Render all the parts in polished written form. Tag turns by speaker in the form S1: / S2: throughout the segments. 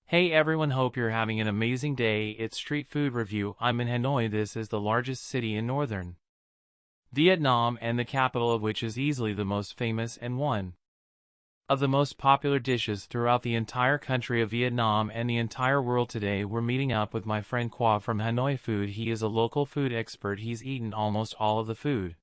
S1: Hey everyone, hope you're having an amazing day. It's Street Food Review. I'm in Hanoi. This is the largest city in northern Vietnam and the capital of which is easily the most famous and one of the most popular dishes throughout the entire country of Vietnam and the entire world. Today we're meeting up with my friend Qua from Hanoi Food. He is a local food expert. He's eaten almost all of the food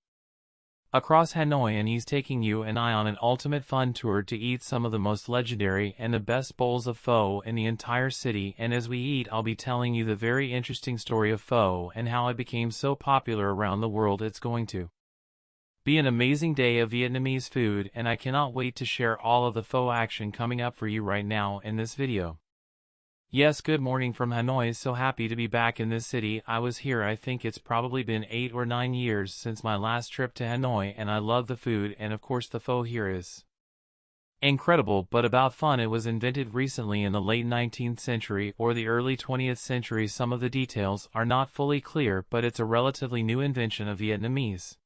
S1: across Hanoi, and he's taking you and I on an ultimate fun tour to eat some of the most legendary and the best bowls of pho in the entire city. And as we eat, I'll be telling you the very interesting story of pho and how it became so popular around the world. It's going to be an amazing day of Vietnamese food, and I cannot wait to share all of the pho action coming up for you right now in this video. Yes, good morning from Hanoi. So happy to be back in this city. I was here, I think it's probably been 8 or 9 years since my last trip to Hanoi, and I love the food, and of course the pho here is incredible. But about fun, it was invented recently in the late 19th century or the early 20th century. Some of the details are not fully clear, but it's a relatively new invention of Vietnamese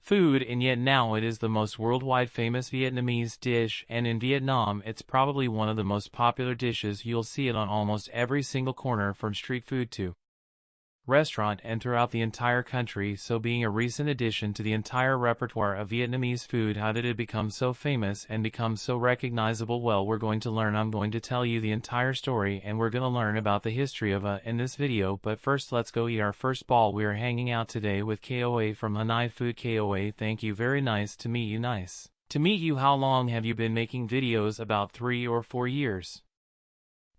S1: food, and yet now it is the most worldwide famous Vietnamese dish, and in Vietnam it's probably one of the most popular dishes. You'll see it on almost every single corner, from street food to restaurant, and throughout the entire country. So being a recent addition to the entire repertoire of Vietnamese food, how did it become so famous and become so recognizable? Well, we're going to learn. I'm going to tell you the entire story, and we're going to learn about the history of in this video. But first, let's go eat our first ball. We are hanging out today with Koa from Hanoi Food. Koa, thank you. Very nice to meet you. Nice to meet you. How long have you been making videos? About 3 or 4 years.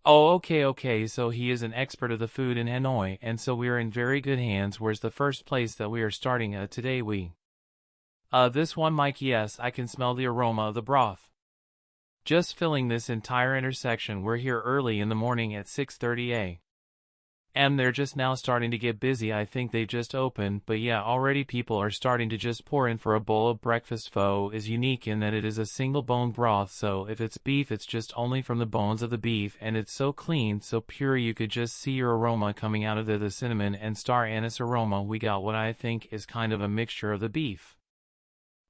S1: Oh, okay, so he is an expert of the food in Hanoi, and so we are in very good hands. Where's the first place that we are starting today? This one, Mike. Yes, I can smell the aroma of the broth just filling this entire intersection. We're here early in the morning at 6:30 a.m. They're just now starting to get busy. I think they just opened, but yeah, already people are starting to just pour in for a bowl of breakfast. Pho is unique in that it is a single bone broth, so if it's beef, it's just only from the bones of the beef, and it's so clean, so pure, you could just see your aroma coming out of there, the cinnamon and star anise aroma. We got what I think is kind of a mixture of the beef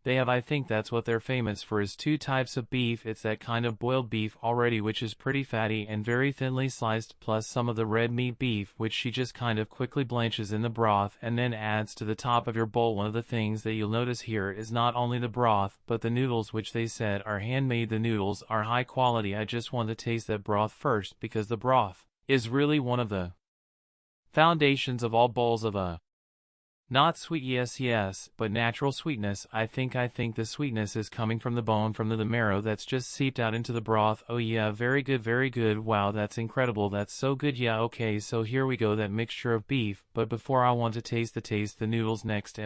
S1: they have. I think that's what they're famous for, is 2 types of beef. It's that kind of boiled beef already, which is pretty fatty and very thinly sliced, plus some of the red meat beef, which she just kind of quickly blanches in the broth and then adds to the top of your bowl. One of the things that you'll notice here is not only the broth, but the noodles, which they said are handmade. The noodles are high quality. I just want to taste that broth first, because the broth is really one of the foundations of all bowls of not sweet, yes, but natural sweetness. I think the sweetness is coming from the bone, from the marrow that's just seeped out into the broth. Oh yeah, very good. Wow, that's incredible. That's so good. Yeah, okay, so here we go, that mixture of beef. But before, I want to taste the noodles next.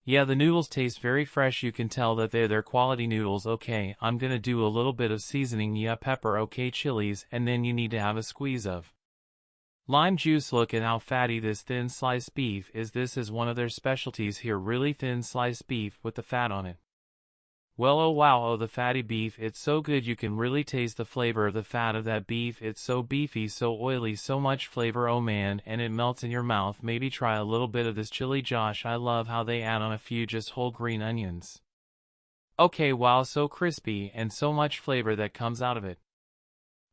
S1: Yeah, the noodles taste very fresh. You can tell that they're quality noodles. Okay, I'm gonna do a little bit of seasoning. Yeah, pepper, okay, chilies, and then you need to have a squeeze of lime juice. Look at how fatty this thin sliced beef is. This is one of their specialties here, really thin sliced beef with the fat on it. Well, oh wow, oh, the fatty beef, it's so good. You can really taste the flavor of the fat of that beef. It's so beefy, so oily, so much flavor, oh man, and it melts in your mouth. Maybe try a little bit of this chili, Josh. I love how they add on a few just whole green onions. Okay, wow, so crispy and so much flavor that comes out of it.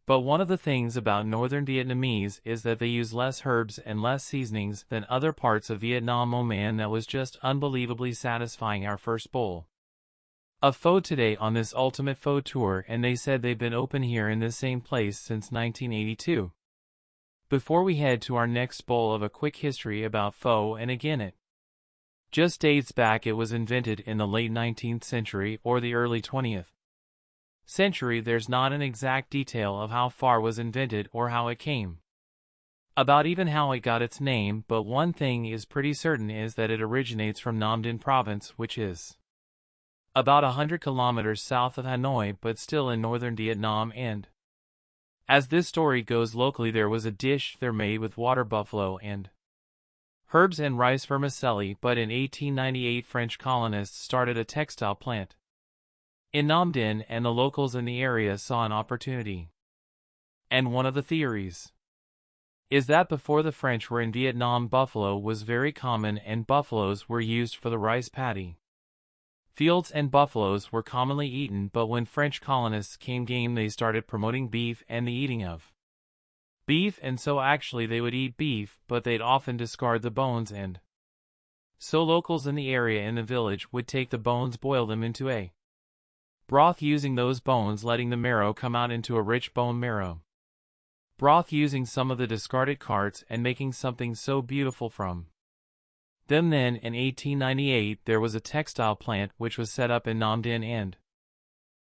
S1: But one of the things about northern Vietnamese is that they use less herbs and less seasonings than other parts of Vietnam. Oh man, that was just unbelievably satisfying. Our first bowl of pho today on this ultimate pho tour, and they said they've been open here in this same place since 1982. Before we head to our next bowl, of a quick history about pho, and again it just dates back. It was invented in the late 19th century or the early 20th century. There's not an exact detail of how pho was invented or how it came about, even how it got its name, but one thing is pretty certain, is that it originates from Nam Dinh province, which is about 100 kilometers south of Hanoi, but still in northern Vietnam. And as this story goes, locally there was a dish there made with water buffalo and herbs and rice vermicelli, but in 1898 French colonists started a textile plant in Nam Dinh, and the locals in the area saw an opportunity. And one of the theories is that before the French were in Vietnam, buffalo was very common, and buffaloes were used for the rice paddy Fields and buffaloes were commonly eaten, but when French colonists came they started promoting beef and the eating of beef, and so actually they would eat beef, but they'd often discard the bones, and so locals in the area in the village would take the bones, boil them into a broth using those bones, letting the marrow come out into a rich bone marrow broth, using some of the discarded carts and making something so beautiful from them. Then, in 1898, there was a textile plant which was set up in Nam Dinh, and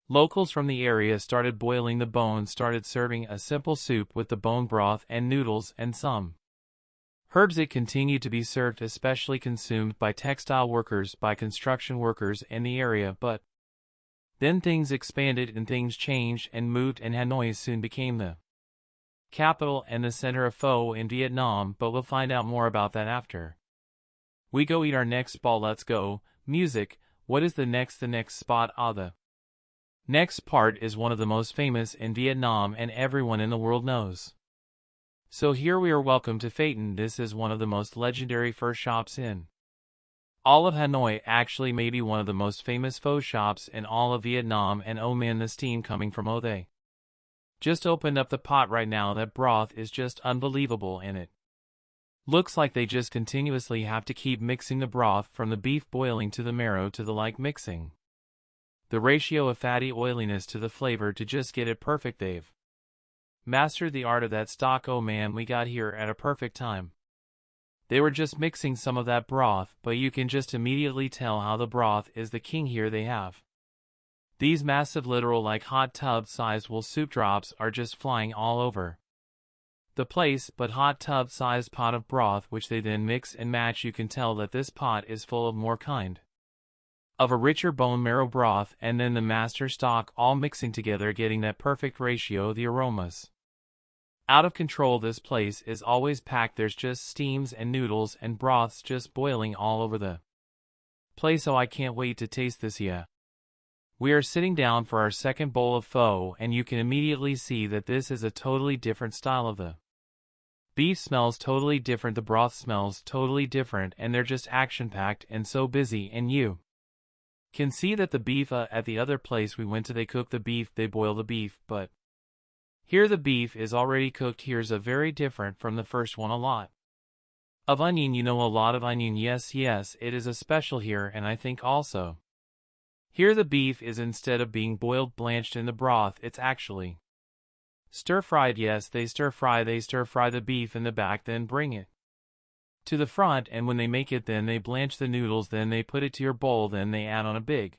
S1: locals from the area started boiling the bones, started serving a simple soup with the bone broth and noodles and some herbs. It continued to be served, especially consumed by textile workers, by construction workers in the area, but then things expanded and things changed and moved, and Hanoi soon became the capital and the center of pho in Vietnam, but we'll find out more about that after we go eat our next ball. Let's go. Music. What is the next spot? The next part is one of the most famous in Vietnam and everyone in the world knows. So here we are. Welcome to Pha Tan. This is one of the most legendary pho shops in all of Hanoi, actually maybe one of the most famous pho shops in all of Vietnam, and oh man, the steam coming from they just opened up the pot right now. That broth is just unbelievable, and it looks like they just continuously have to keep mixing the broth from the beef boiling to the marrow to the mixing the ratio of fatty oiliness to the flavor to just get it perfect. They've mastered the art of that stock. Oh man, we got here at a perfect time. They were just mixing some of that broth, but you can just immediately tell how the broth is the king here. They have these massive, literal hot tub sized wool soup drops are just flying all over the place, but hot tub sized pot of broth which they then mix and match. You can tell that this pot is full of more kind of a richer bone marrow broth, and then the master stock all mixing together, getting that perfect ratio. The aromas out of control. This place is always packed. There's just steams and noodles and broths just boiling all over the place. Oh, I can't wait to taste this. Yeah. We are sitting down for our second bowl of pho, and you can immediately see that this is a totally different style of the beef. Smells totally different, the broth smells totally different, and they're just action-packed and so busy, and you can see that the beef at the other place we went to, they cook the beef, they boil the beef, but here the beef is already cooked. Here's a very different from the first one. A lot of onion, a lot of onion. Yes, it is a special here, and I think also here the beef is, instead of being boiled, blanched in the broth, it's actually stir-fried. Yes, they stir-fry the beef in the back, then bring it to the front, and when they make it, then they blanch the noodles, then they put it to your bowl, then they add on a big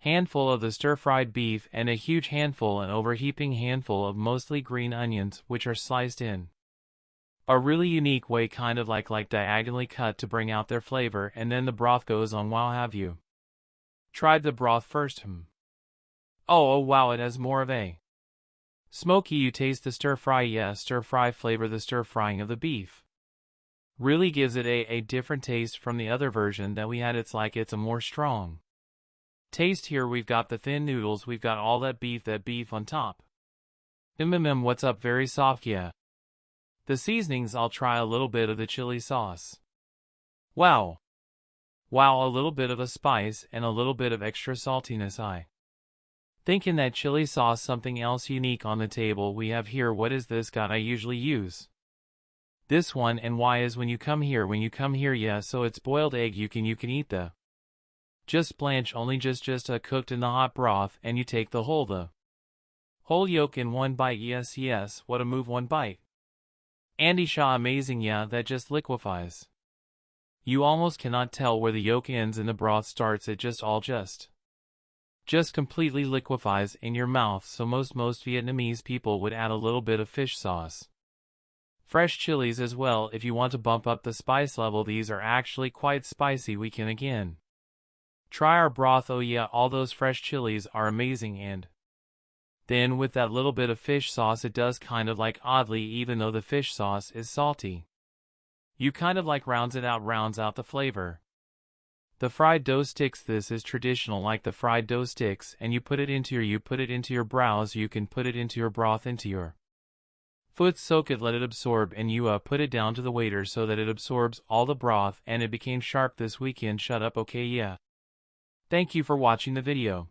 S1: handful of the stir-fried beef and a huge handful, an overheaping handful of mostly green onions, which are sliced in a really unique way, kind of like diagonally cut to bring out their flavor, and then the broth goes on. Wow, have you tried the broth first? Oh wow, it has more of a smoky. You taste the stir-fry. Yes, stir-fry flavor. The stir-frying of the beef really gives it a different taste from the other version that we had. It's a more strong taste. Here we've got the thin noodles, we've got all that beef on top. What's up? Very soft. Yeah. The seasonings, I'll try a little bit of the chili sauce. Wow, a little bit of a spice and a little bit of extra saltiness. I think in that chili sauce something else unique on the table we have here. What is this got? I usually use this one, and why is when you come here, yeah, so it's boiled egg. You can eat the just blanch, only just cooked in the hot broth, and you take the whole yolk in one bite. Yes, what a move, one bite. Andy Shaw, amazing. Yeah, that just liquefies. You almost cannot tell where the yolk ends and the broth starts. It just completely liquefies in your mouth. So most Vietnamese people would add a little bit of fish sauce, fresh chilies as well if you want to bump up the spice level. These are actually quite spicy. We can again try our broth. Oh yeah, all those fresh chilies are amazing, and then with that little bit of fish sauce, it does kind of oddly, even though the fish sauce is salty, you kind of rounds out the flavor. The fried dough sticks. This is traditional, the fried dough sticks, and you put it into your brows. You can put it into your broth, into your foot, soak it, let it absorb, and you put it down to the waiter so that it absorbs all the broth, and it became sharp this weekend. Shut up. Okay, yeah. Thank you for watching the video.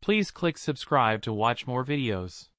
S1: Please click subscribe to watch more videos.